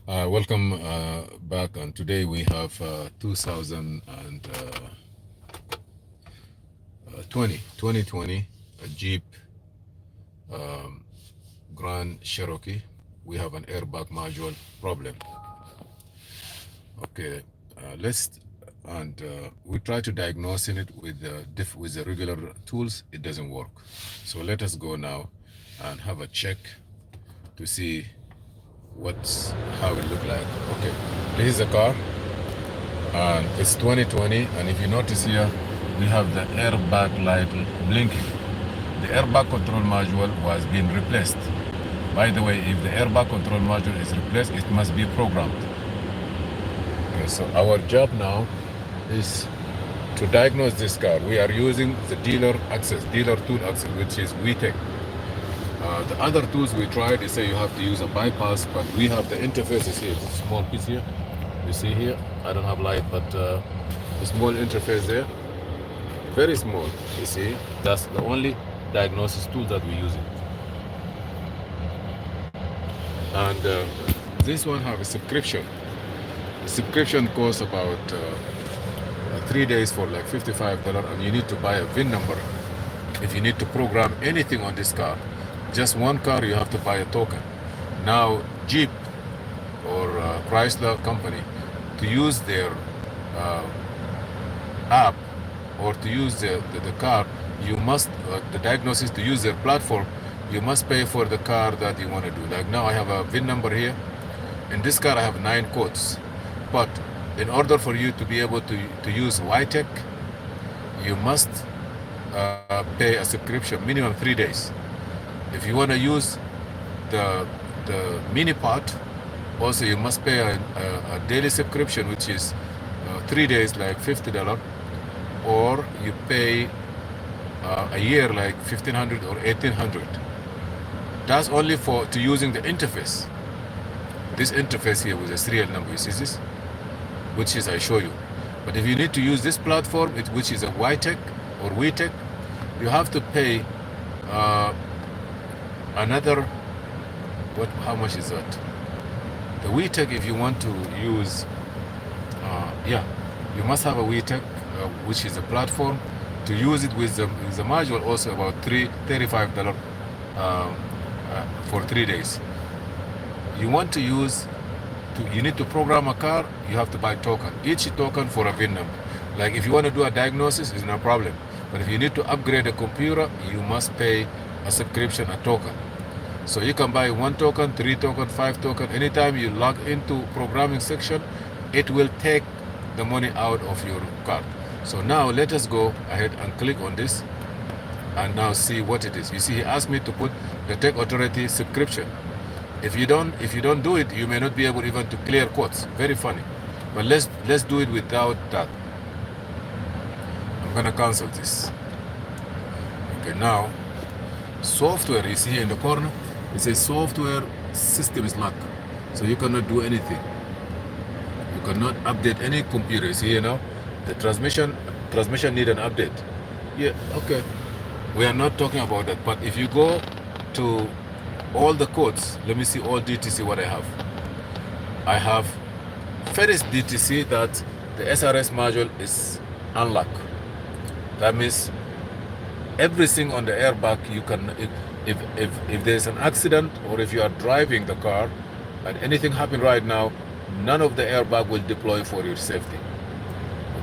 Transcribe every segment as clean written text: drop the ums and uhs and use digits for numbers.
Welcome back, and today we have 2020 a Jeep Grand Cherokee. We have an airbag module problem. Okay, let's and we try to diagnosing it with with the regular tools. It doesn't work. So let us go now and have a check to see what's how it look like. Okay, this is the car, and it's 2020, and if you notice here we have the airbag light blinking. The airbag control module was being replaced. By the way, if the airbag control module is replaced, it must be programmed. Okay, so our job now is to diagnose this car. We are using the dealer tool access, which is WeTech. The other tools we tried, they say you have to use a bypass, but we have the interfaces here. It's a small piece here. You see here, I don't have light, but a small interface there, very small. You see, that's the only diagnosis tool that we use. And this one have a subscription. The subscription costs about 3 days for like $55, and you need to buy a VIN number. If you need to program anything on this car, just one car, you have to buy a token. Now, Jeep or Chrysler company, to use their app or to use the car, you must, the diagnosis, to use their platform, you must pay for the car that you want to do. Like now I have a VIN number here. In this car I have 9 codes. But in order for you to be able to use YTech, you must pay a subscription, minimum 3 days. If you want to use the mini part, also you must pay a daily subscription, which is 3 days, like $50, or you pay a year, like $1,500 or $1,800. That's only for using the interface. This interface here with the serial number, you see this, which is I show you. But if you need to use this platform, which is a YTech or WeTech, you have to pay another, how much is that? The WeTech, if you want to use, you must have a WeTech, which is a platform. To use it with the module, also about $35 for 3 days. You want to use, you need to program a car, you have to buy token. Each token for a VIN number. Like if you want to do a diagnosis, it's no problem. But if you need to upgrade a computer, you must pay a subscription, a token. So you can buy 1 token, 3 token, 5 token. Anytime you log into programming section, it will take the money out of your card. So now let us go ahead and click on this and now see what it is. You see, he asked me to put the Tech Authority subscription. If you don't do it, you may not be able even to clear quotes. Very funny. But let's do it without that. I'm gonna cancel this. Okay, now software, you see here in the corner, it says software system is locked. So you cannot do anything. You cannot update any computer. You see here now, the transmission need an update. Yeah, okay. We are not talking about that. But if you go to all the codes, let me see all DTC what I have. I have first DTC that the SRS module is unlocked. That means everything on the airbag, you can, if there's an accident or if you are driving the car and anything happen right now, none of the airbag will deploy for your safety.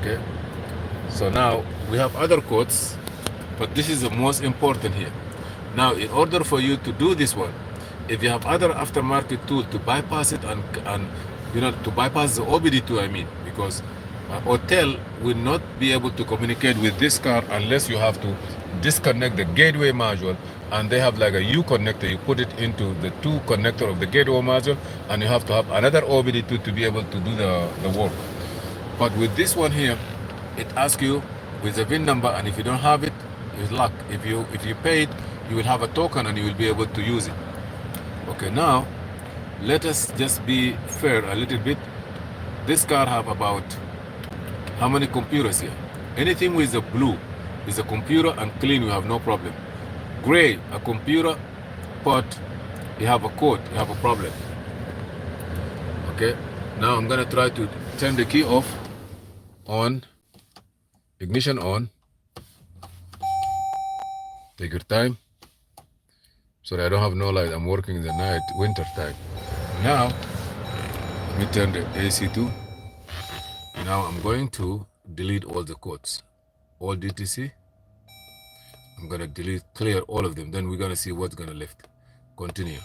Okay, so now we have other codes, but this is the most important here. Now, in order for you to do this one, if you have other aftermarket tool to bypass it and to bypass the OBD2, I mean, because hotel will not be able to communicate with this car unless you have to disconnect the gateway module, and they have like a U connector. You put it into the 2 connector of the gateway module, and you have to have another OBD2 to be able to do the work. But with this one here, it asks you with the VIN number, and if you don't have it, it's locked. If you paid, you will have a token and you will be able to use it. Okay, now let us just be fair a little bit. This car have about how many computers here? Anything with the blue is a computer, and clean, you have no problem. Gray, a computer, but you have a code, you have a problem. Okay, now I'm gonna try to turn the key off, on, ignition on. Take your time. Sorry, I don't have no light. I'm working in the night, winter time. Now, let me turn the AC to. Now I'm going to delete all the codes. All DTC. I'm gonna delete, clear all of them. Then we're gonna see what's gonna left. Continue.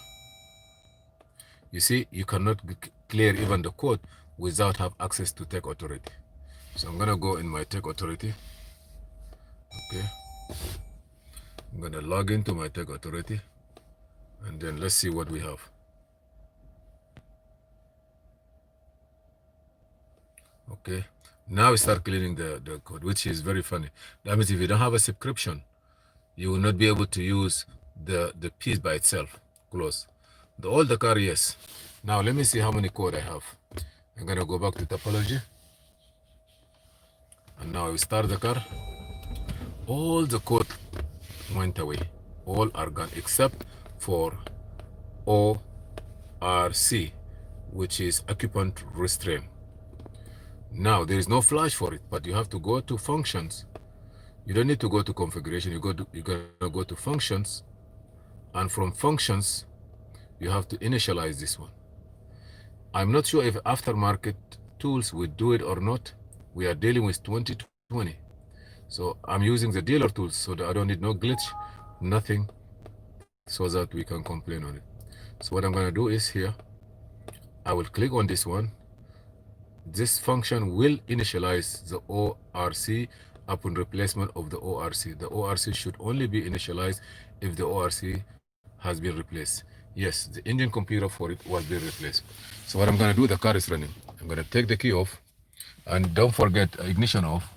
You see, you cannot clear even the code without have access to Tech Authority. So I'm gonna go in my Tech Authority. Okay. I'm gonna log into my Tech Authority, and then let's see what we have. Okay. Now we start clearing the code, which is very funny. That means if you don't have a subscription, you will not be able to use the piece by itself. Close. The older car, yes. Now let me see how many code I have. I'm gonna go back to topology. And now we start the car. All the code went away. All are gone except for ORC, which is occupant restraint. Now there is no flash for it, but you have to go to functions. You don't need to go to configuration. You're gonna go to functions, and from functions, you have to initialize this one. I'm not sure if aftermarket tools would do it or not. We are dealing with 2020. So I'm using the dealer tools so that I don't need no glitch, nothing, so that we can complain on it. So what I'm gonna do is here, I will click on this one. This function will initialize the ORC upon replacement of the ORC. The ORC should only be initialized if the ORC has been replaced. Yes, the engine computer for it was being replaced. So what I'm gonna do, the car is running. I'm gonna take the key off, and don't forget ignition off.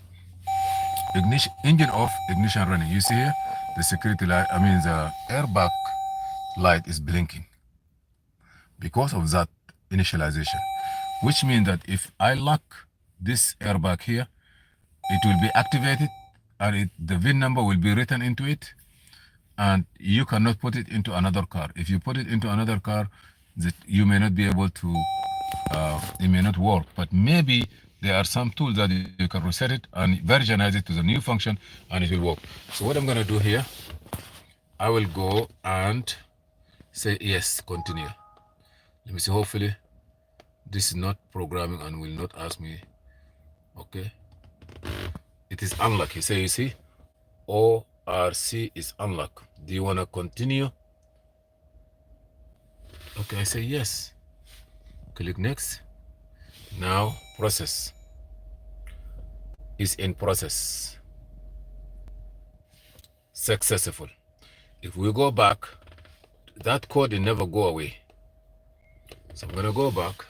Ignition, engine off, ignition running. You see here, the security light, the airbag light is blinking because of that initialization, which means that if I lock this airbag here, it will be activated, and the VIN number will be written into it, and you cannot put it into another car. If you put it into another car, that you may not be able to, it may not work, but maybe there are some tools that you can reset it and versionize it to the new function, and it will work. So what I'm gonna do here, I will go and say yes, continue. Let me see, hopefully this is not programming and will not ask me. Okay, it is unlocked. You see, ORC is unlocked. Do you want to continue? Okay, I say yes. Click next. Now process is in process. Successful. If we go back, that code will never go away. So I'm gonna go back.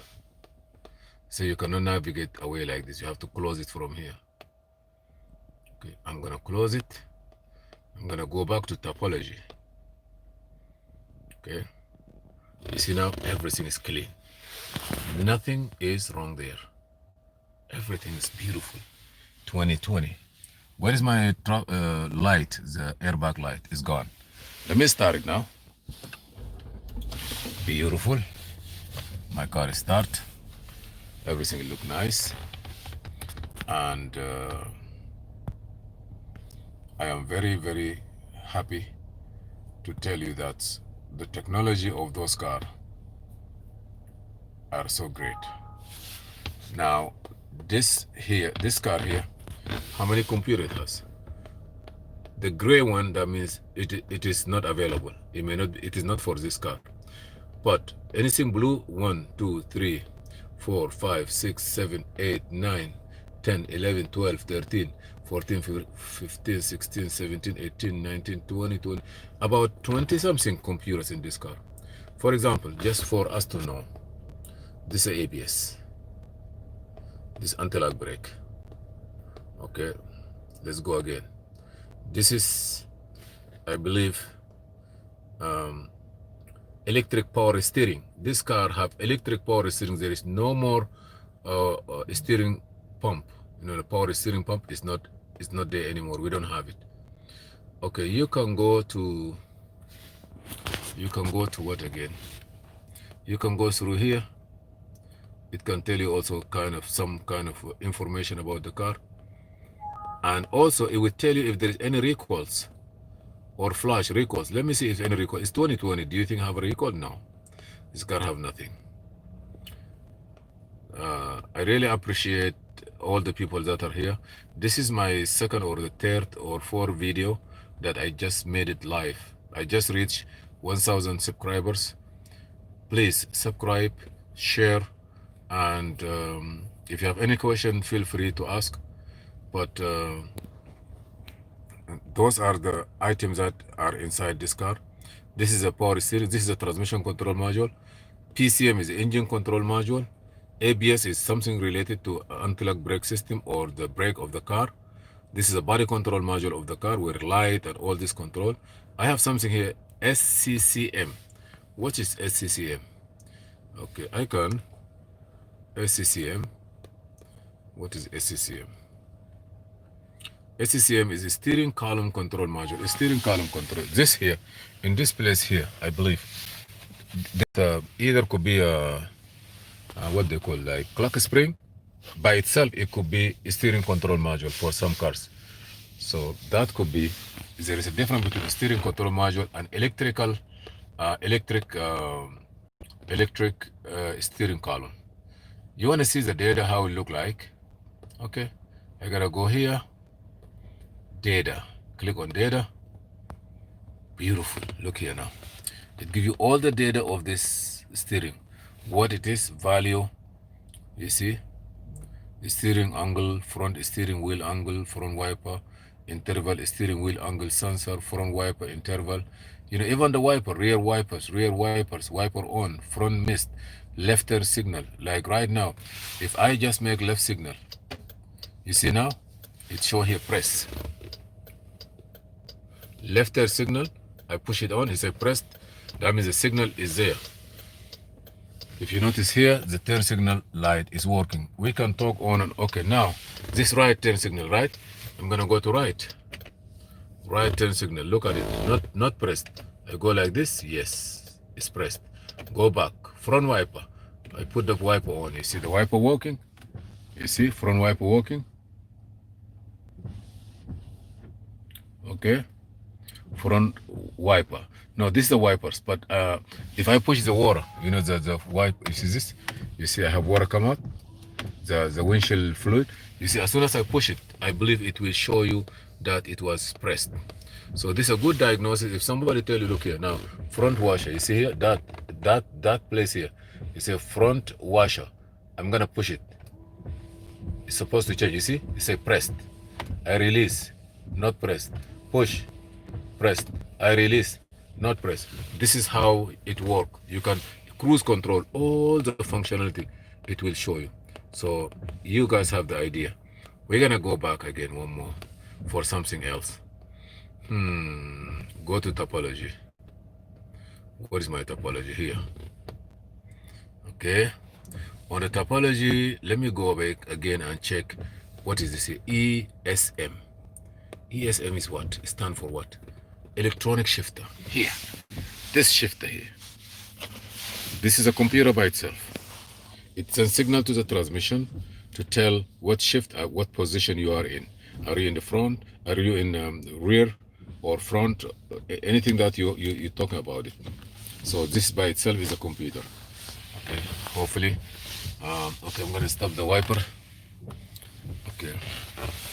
So you cannot navigate away like this. You have to close it from here. Okay, I'm gonna close it. I'm gonna go back to topology. Okay, you see now everything is clean. Nothing is wrong there. Everything is beautiful. 2020. Where is my light? The airbag light is gone. Let me start it now. Beautiful. My car is start. Everything look nice, and I am very, very happy to tell you that the technology of those cars are so great. Now, this car here, how many computers it has? The gray one, that means it is not available. It is not for this car. But anything blue, 1, 2, 3, 4, 5, 6, 7, 8, 9, 10, 11, 12, 13, 14, 15, 16, 17, 18, 19, 20, 20, about 20 something computers in this car. For example, just for us to know, this is ABS, this anti-lock brake. Okay, let's go again. This is, I believe, electric power steering. This car have electric power steering. There is no more steering pump. The power steering pump is not there anymore. We don't have it. Okay, you can go to what again? You can go through here It can tell you also some kind of information about the car. And also it will tell you if there is any recalls or flash recalls. Let me see if any recall. It's 2020. Do you think I have a recall? No. This car have nothing. I really appreciate all the people that are here. This is my second or the third or fourth video that I just made it live. I just reached 1,000 subscribers. Please subscribe, share, and if you have any question, feel free to ask. But those are the items that are inside this car. This is a power steering. This is a transmission control module. PCM is the engine control module. ABS is something related to anti-lock brake system or the brake of the car. This is a body control module of the car with light and all this control. I have something here, SCCM. What is SCCM? Okay, I can. SCCM. What is SCCM? SCCM is a steering column control module. A steering column control. This here, in this place here, I believe, that either could be a what they call like clock spring. By itself, it could be a steering control module for some cars. So that could be. There is a difference between a steering control module and electric steering column. You want to see the data how it look like? Okay, I gotta go here. Data. Click on data. Beautiful. Look here now. It gives you all the data of this steering. What it is, value. You see? The steering angle, front steering wheel angle, front wiper, interval, steering wheel angle sensor, front wiper, interval. You know, even the wiper, rear wipers, wiper on, front mist, left turn signal. Like right now, if I just make left signal, you see now, it show here press. Left turn signal, I push it on, it says pressed. That means the signal is there. If you notice here, the turn signal light is working. We can talk on and okay. Now, this right turn signal, right? I'm gonna go to right. Right turn signal. Look at it. Not pressed. I go like this. Yes, it's pressed. Go back. Front wiper. I put the wiper on. You see the wiper working? You see front wiper working? Okay. Front wiper. No, this is the wipers, but if I push the water, you know, the wipe, you see this? You see I have water come out, the windshield fluid. You see, as soon as I push it, I believe it will show you that it was pressed. So this is a good diagnosis. If somebody tell you, look here, now, front washer, you see here, that place here, it's a front washer. I'm gonna push it. It's supposed to change, you see? It's a pressed. I release, not pressed. Push, pressed. I release, not press. This is how it works. You can cruise control all the functionality it will show you. So you guys have the idea. We're gonna go back again one more for something else. Go to topology. What is my topology here? Okay. On the topology, let me go back again and check what is this here? ESM. ESM is what? It stands for what? Electronic shifter. Here. This shifter here. This is a computer by itself. It sends signal to the transmission to tell what shift, what position you are in. Are you in the front? Are you in rear or front? Anything that you're talking about it. So this by itself is a computer. Okay. Hopefully. Okay, I'm gonna stop the wiper. Okay.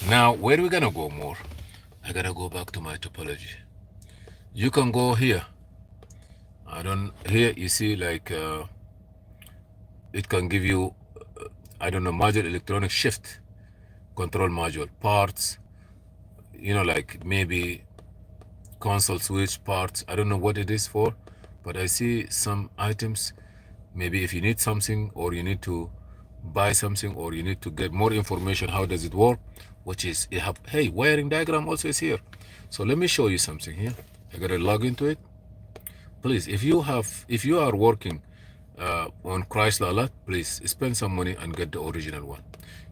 Now, where are we gonna go more? I gotta go back to my topology. You can go here. Here you see like, it can give you, module electronic shift control module, parts, you know, like maybe console switch parts. I don't know what it is for, but I see some items. Maybe if you need something or you need to buy something or you need to get more information, how does it work? Which is, you have, hey, wiring diagram also is here. So let me show you something here. I gotta log into it. Please, if you are working on Chrysler a lot, please spend some money and get the original one.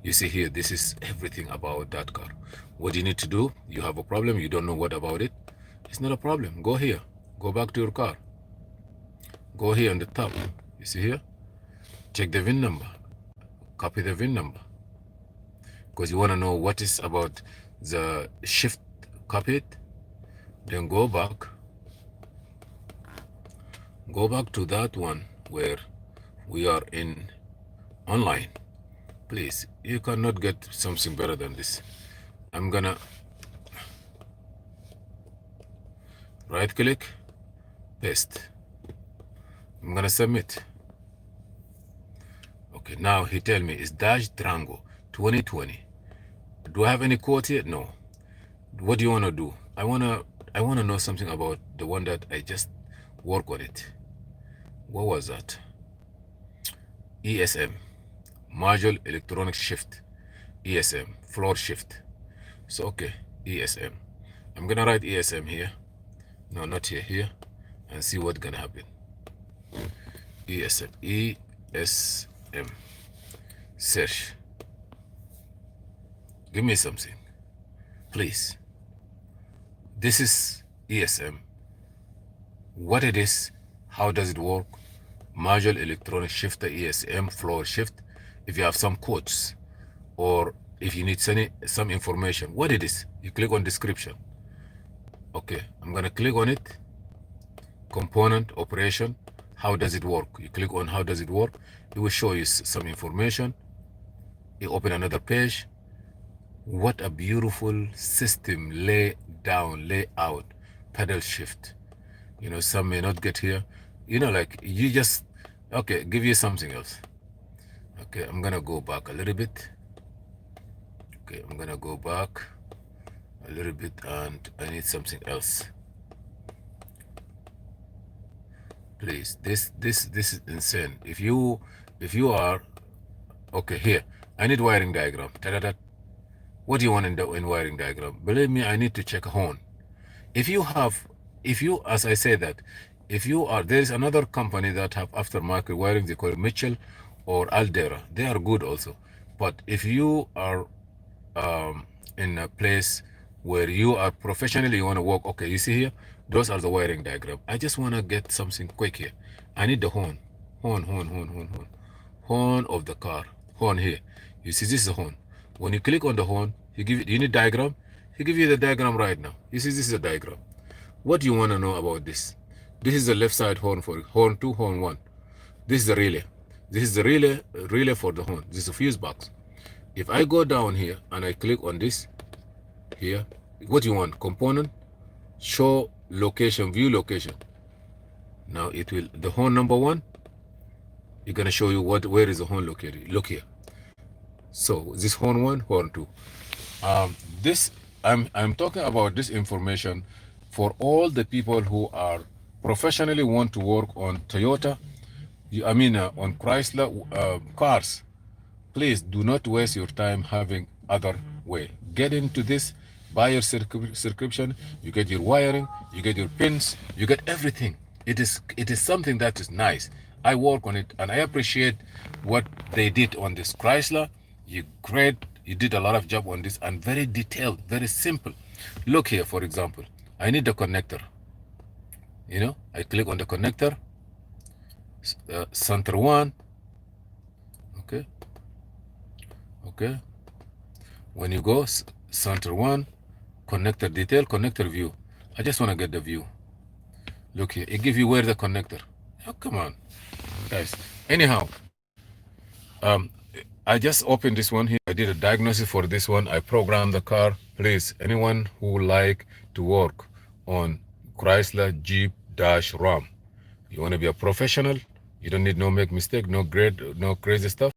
You see here, this is everything about that car. What you need to do, you have a problem, you don't know what about it. It's not a problem. Go here. Go back to your car. Go here on the top. You see here? Check the VIN number. copy the VIN number, because you want to know what is about the shift. Copy it, then go back to that one where we are in online. Please, you cannot get something better than this. I'm gonna right click, paste. I'm gonna submit. Okay, now he tell me it's Dash Durango 2020. Do I have any quote here? No. What do you want to do? I wanna know something about the one that I just work on it. What was that? ESM, module electronic shift. ESM, floor shift. So okay, ESM. I'm gonna write ESM here. No, not here, here, and see what's gonna happen. ESM, ESM. Search. Give me something, please. This is ESM. What it is, how does it work? Module electronic shifter, ESM, floor shift. If you have some codes, or if you need some information, what it is, you click on description. Okay, I'm gonna click on it. Component, operation, how does it work? You click on how does it work. It will show you some information. You open another page. What a beautiful system, layout, pedal shift. You know, some may not get here. You know, like you just, okay, give you something else. Okay, I'm gonna go back a little bit. Okay, I'm gonna go back a little bit, and I need something else. Please, this is insane. If you are, okay, here, I need wiring diagram. Ta-da-da. What do you want in wiring diagram? Believe me, I need to check a horn. If you, as I say that, if you are, there is another company that have aftermarket wiring, they call it Mitchell or Aldera. They are good also. But if you are in a place where you are professionally, you want to work, okay, you see here, those are the wiring diagram. I just want to get something quick here. I need the horn of the car. Horn here. You see, this is the horn. When you click on the horn, you need diagram. He give you the diagram right now. You see, this is a diagram. What do you want to know about this? This is the left side horn for horn 2, horn 1. This is the relay. This is the relay for the horn. This is a fuse box. If I go down here and I click on this here, what do you want? Component, show location, view location. Now it will, the horn number 1, it's gonna show you where is the horn located. Look here. So this horn 1, horn 2. This I'm talking about this information for all the people who are professionally want to work on Toyota, on Chrysler cars. Please do not waste your time having other way. Get into this, buy your subscription, you get your wiring, you get your pins, you get everything. It is something that is nice. I work on it and I appreciate what they did on this Chrysler. You did a lot of job on this, and very detailed, very simple. Look here, for example, I need the connector. You know, I click on the connector, center 1. Okay. When you go center 1, connector detail, connector view. I just want to get the view. Look here, it gives you where the connector. Oh, come on, guys. Anyhow, I just opened this one here. I did a diagnosis for this one. I programmed the car. Please, anyone who like to work on Chrysler, Jeep, Dash, Ram, you want to be a professional, you don't need no make mistake, no crazy stuff,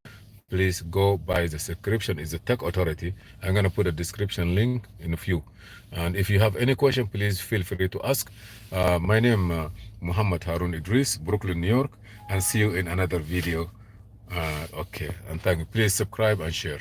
please go buy the subscription. It's the Tech Authority. I'm going to put a description link in a few. And if you have any question, please feel free to ask. My name Muhammad Harun Idris, Brooklyn, New York, and see you in another video. Okay, and thank you. Please subscribe and share.